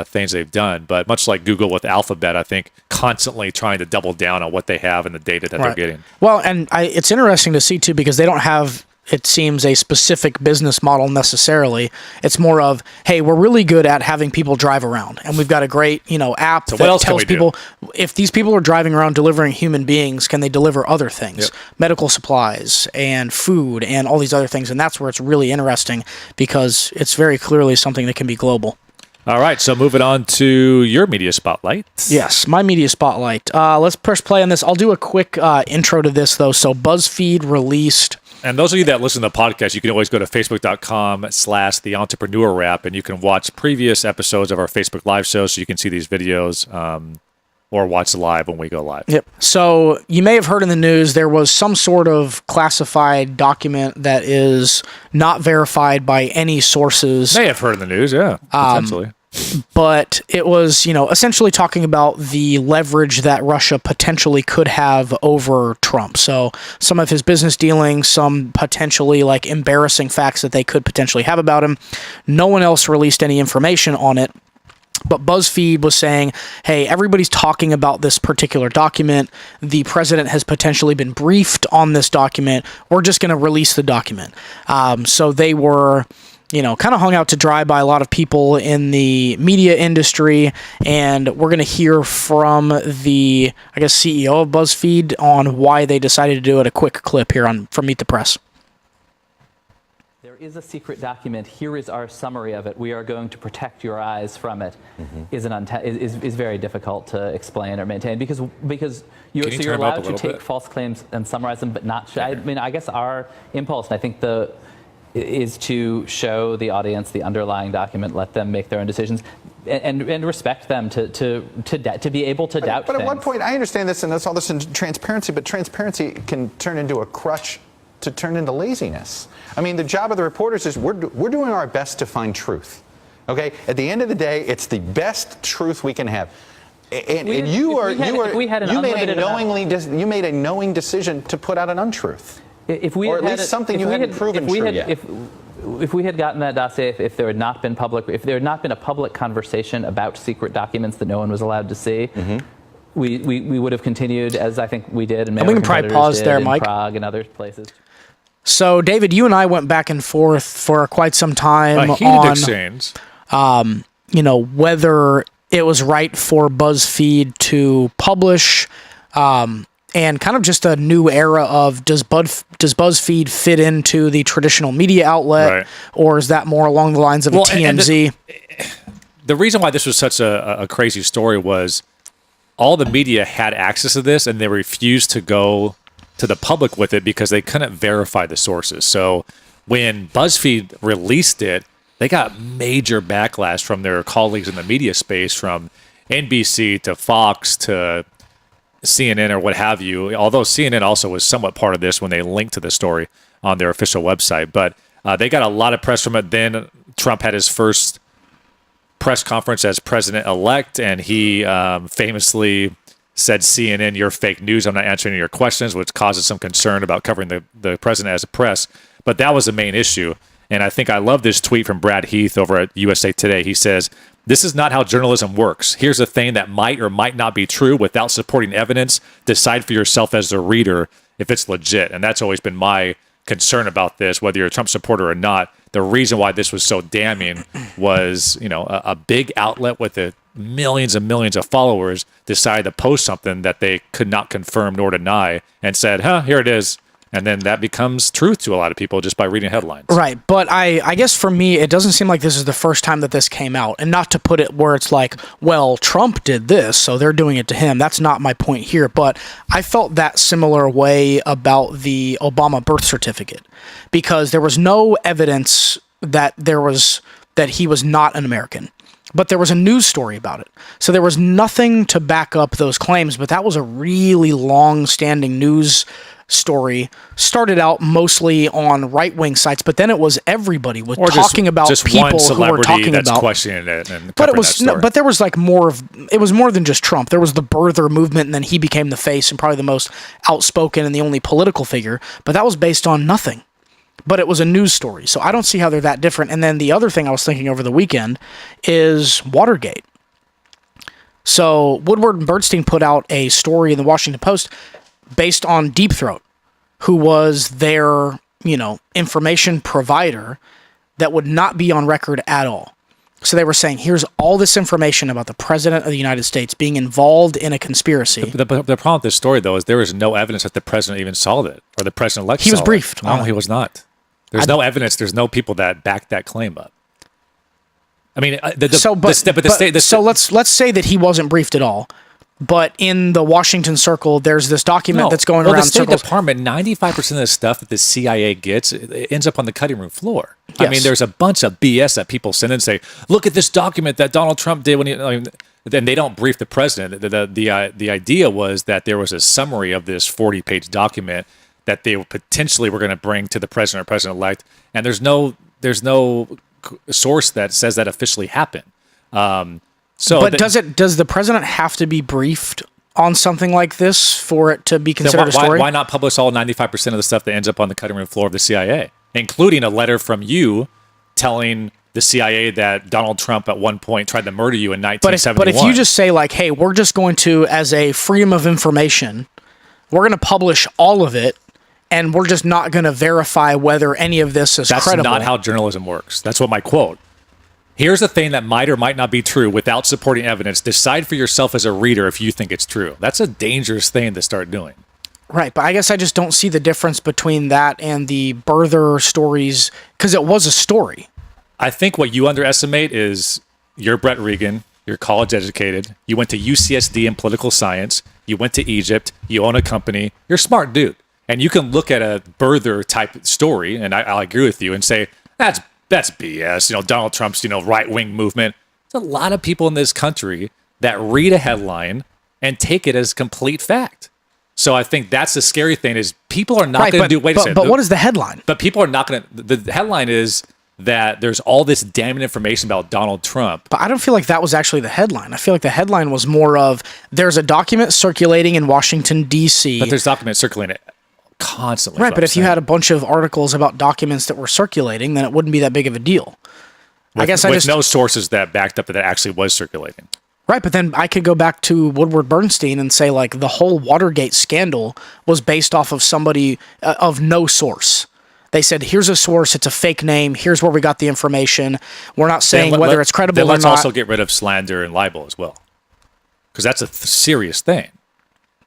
things they've done. But much like Google with Alphabet, I think constantly trying to double down on what they have and the data that they're getting. Well, and it's interesting to see too, because they don't have, it seems, a specific business model necessarily. It's more of, hey, we're really good at having people drive around, and we've got a great, app that tells people if these people are driving around delivering human beings, can they deliver other things, medical supplies and food and all these other things. And that's where it's really interesting, because it's very clearly something that can be global. All right, so moving on to your media spotlight. Yes, my media spotlight. Let's press play on this. I'll do a quick intro to this, though. So BuzzFeed released... And those of you that listen to the podcast, you can always go to facebook.com/The Entrepreneur Wrap, and you can watch previous episodes of our Facebook Live show, so you can see these videos or watch live when we go live. Yep. So you may have heard in the news there was some sort of classified document that is not verified by any sources. May have heard in the news, yeah, potentially. But it was, essentially talking about the leverage that Russia potentially could have over Trump. So some of his business dealings, some potentially embarrassing facts that they could potentially have about him. No one else released any information on it. But BuzzFeed was saying, hey, everybody's talking about this particular document. The president has potentially been briefed on this document. We're just going to release the document. So they were... kind of hung out to dry by a lot of people in the media industry, and we're going to hear from the, CEO of BuzzFeed on why they decided to do it. A quick clip here from Meet the Press. There is a secret document. Here is our summary of it. We are going to protect your eyes from it. Is very difficult to explain or maintain because you're allowed to take false claims and summarize them, but not. I guess our impulse, and I think is to show the audience the underlying document, let them make their own decisions, and respect them to be able to doubt But things. at one point, I understand this, and that's all this in transparency, but transparency can turn into a crutch to turn into laziness. I mean, the job of the reporters is we're doing our best to find truth. Okay? At the end of the day, it's the best truth we can have. And you made a knowing decision to put out an untruth. If we had gotten that dossier, if there had not been a public conversation about secret documents that no one was allowed to see, we would have continued, as I think we did, and we can probably pause there, Mike, Prague and other places. So, David, you and I went back and forth for quite some time on exchange. Whether it was right for BuzzFeed to publish. And kind of just a new era of does BuzzFeed fit into the traditional media outlet, or is that more along the lines of a TMZ? The reason why this was such a crazy story was all the media had access to this, and they refused to go to the public with it because they couldn't verify the sources. So when BuzzFeed released it, they got major backlash from their colleagues in the media space, from NBC to Fox to CNN or what have you, although CNN also was somewhat part of this when they linked to the story on their official website. But they got a lot of press from it. Then Trump had his first press conference as president-elect, and he famously said, CNN, you're fake news. I'm not answering your questions, which causes some concern about covering the president as a press. But that was the main issue. And I think I love this tweet from Brad Heath over at USA Today. He says, this is not how journalism works. Here's a thing that might or might not be true without supporting evidence. Decide for yourself as the reader if it's legit. And that's always been my concern about this, whether you're a Trump supporter or not. The reason why this was so damning was, a big outlet with millions and millions of followers decided to post something that they could not confirm nor deny and said, here it is. And then that becomes truth to a lot of people just by reading headlines. Right. But I guess for me, it doesn't seem like this is the first time that this came out. And not to put it where it's like, well, Trump did this, so they're doing it to him. That's not my point here. But I felt that similar way about the Obama birth certificate, because there was no evidence that he was not an American. But there was a news story about it. So there was nothing to back up those claims. But that was a really long-standing news story. Started out mostly on right-wing sites, but then it was everybody was talking about people who were talking about questioning it. But it was but there was it was more than just Trump. There was the birther movement, and then he became the face and probably the most outspoken and the only political figure. But that was based on nothing. but it was a news story. So I don't see how they're that different. And then the other thing I was thinking over the weekend is Watergate. So Woodward and Bernstein put out a story in the Washington Post based on Deep Throat, who was their, information provider that would not be on record at all. So they were saying, here's all this information about the president of the United States being involved in a conspiracy. The problem with this story, though, is there is no evidence that the president even saw it, or the president-elect He was saw briefed it. No, he was not. There's no evidence. There's no people that back that claim up. I mean, so let's say that he wasn't briefed at all. But in the Washington circle, there's this document that's going around the State circles. Department, 95% of the stuff that the CIA gets, it ends up on the cutting room floor. Yes. I mean, there's a bunch of BS that people send and say, look at this document that Donald Trump did when he... then they don't brief the president. The idea was that there was a summary of this 40-page document that they potentially were going to bring to the president or president-elect, and there's no source that says that officially happened. Does the president have to be briefed on something like this for it to be considered a story? Why not publish all 95% of the stuff that ends up on the cutting room floor of the CIA, including a letter from you telling the CIA that Donald Trump at one point tried to murder you in 1971? But if you just say like, hey, we're just going to, as a freedom of information, we're going to publish all of it, and we're just not going to verify whether any of this is credible. That's not how journalism works. That's what my quote. Here's a thing that might or might not be true without supporting evidence. Decide for yourself as a reader if you think it's true. That's a dangerous thing to start doing. Right, but I guess I just don't see the difference between that and the birther stories, because it was a story. I think what you underestimate is you're Brett Regan, you're college educated, you went to UCSD in political science, you went to Egypt, you own a company, you're a smart dude. And you can look at a birther type story, and I'll agree with you, and say, that's BS. Donald Trump's, right-wing movement. There's a lot of people in this country that read a headline and take it as complete fact. So I think that's the scary thing is people are not going to do. Wait a second. But what is the headline? But people are not going to. The headline is that there's all this damning information about Donald Trump. But I don't feel like that was actually the headline. I feel like the headline was more of there's a document circulating in Washington, D.C. But there's documents circulating constantly. Right, but if you had a bunch of articles about documents that were circulating, then it wouldn't be that big of a deal. With no sources that backed up that actually was circulating. Right, but then I could go back to Woodward Bernstein and say, like, the whole Watergate scandal was based off of somebody of no source. They said, here's a source, it's a fake name, here's where we got the information. We're not saying whether it's credible or not. Let's also get rid of slander and libel as well. Because that's a serious thing.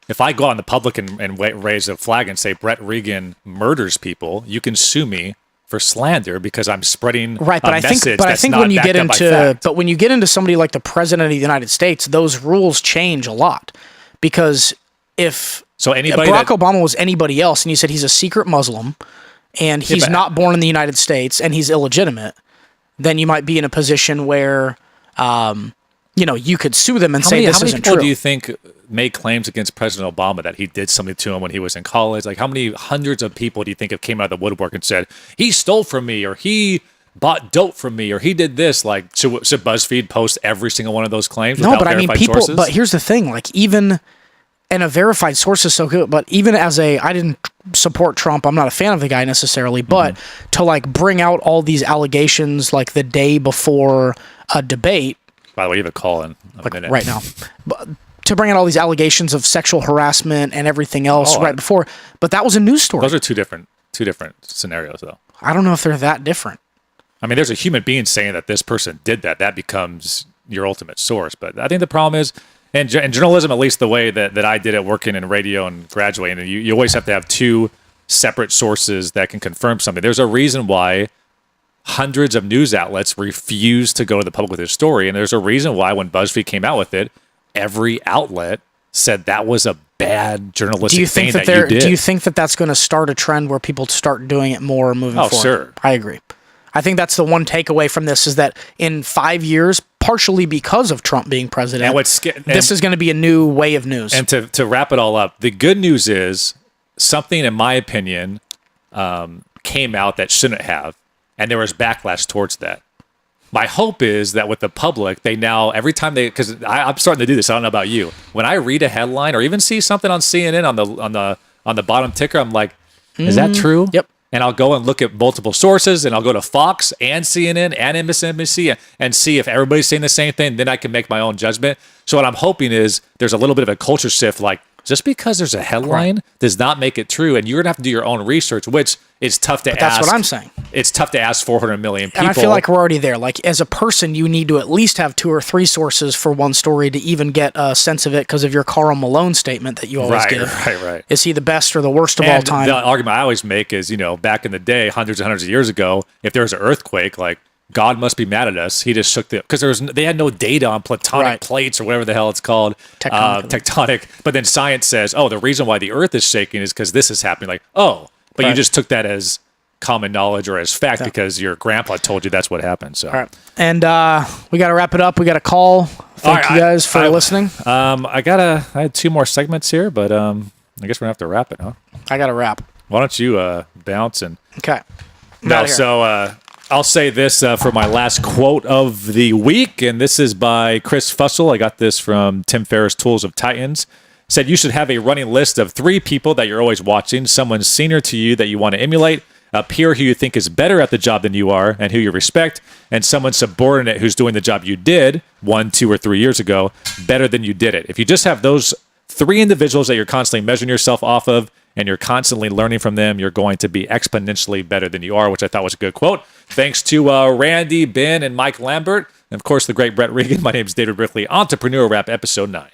If I go out in the public and raise a flag and say Brett Regan murders people, you can sue me for slander because I'm spreading a message that's not backed up by fact. But when you get into somebody like the president of the United States, those rules change a lot. Because if Barack Obama was anybody else and you said he's a secret Muslim and he's not born in the United States and he's illegitimate, then you might be in a position where you could sue them and say this isn't true. How many people do you think made claims against President Obama that he did something to him when he was in college? Like, how many hundreds of people do you think have came out of the woodwork and said, he stole from me, or he bought dope from me, or he did this? Like, should BuzzFeed post every single one of those claims without verified sources? But here's the thing, like, even, and a verified source is so good, but even as I didn't support Trump, I'm not a fan of the guy necessarily, but to, like, bring out all these allegations, like, the day before a debate. By the way, you have a call in a minute. Right now. But to bring out all these allegations of sexual harassment and everything else before, but that was a news story. Those are two different scenarios, though. I don't know if they're that different. I mean, there's a human being saying that this person did that. That becomes your ultimate source. But I think the problem is, in journalism, at least the way that I did it working in radio and graduating, you always have to have two separate sources that can confirm something. There's a reason why hundreds of news outlets refuse to go to the public with their story. And there's a reason why when BuzzFeed came out with it, every outlet said that was a bad journalistic thing that you did. Do you think that that's going to start a trend where people start doing it more moving forward? Oh, sure. I agree. I think that's the one takeaway from this is that in 5 years, partially because of Trump being president, this is going to be a new way of news. And to wrap it all up, the good news is something, in my opinion, came out that shouldn't have, and there was backlash towards that. My hope is that with the public, they now, every time because I'm starting to do this, I don't know about you. When I read a headline or even see something on CNN on the bottom ticker, I'm like, is that true? Yep. and I'll go and look at multiple sources, and I'll go to Fox and CNN and MSNBC and see if everybody's saying the same thing. Then I can make my own judgment. So what I'm hoping is there's a little bit of a culture shift, like just because there's a headline does not make it true, and you're gonna have to do your own research, which is tough to ask. That's what I'm saying. It's tough to ask 400 million people. And I feel like we're already there. Like, as a person, you need to at least have 2 or 3 sources for one story to even get a sense of it, because of your Karl Malone statement that you always give. Right. Is he the best or the worst of all time? The argument I always make is, back in the day, hundreds and hundreds of years ago, if there was an earthquake, like, God must be mad at us. He just shook because they had no data on platonic plates or whatever the hell it's called, tectonic. But then science says, the reason why the Earth is shaking is because this is happening. Like, but you just took that as common knowledge or as fact because your grandpa told you that's what happened. So, all right. And we got to wrap it up. We got a call. Thank you guys for listening. I had 2 more segments here, but I guess we're gonna have to wrap it, huh? I got to wrap. Why don't you bounce and? Okay. No, so. I'll say this for my last quote of the week, and this is by Chris Fussell. I got this from Tim Ferriss' Tools of Titans. Said you should have a running list of 3 people that you're always watching, someone senior to you that you want to emulate, a peer who you think is better at the job than you are and who you respect, and someone subordinate who's doing the job you did 1, 2, or 3 years ago better than you did it. If you just have those 3 individuals that you're constantly measuring yourself off of, and you're constantly learning from them, you're going to be exponentially better than you are, which I thought was a good quote. Thanks to Randy, Ben, and Mike Lambert, and of course the great Brett Regan. My name is David Brickley, Entrepreneur Rap, Episode 9.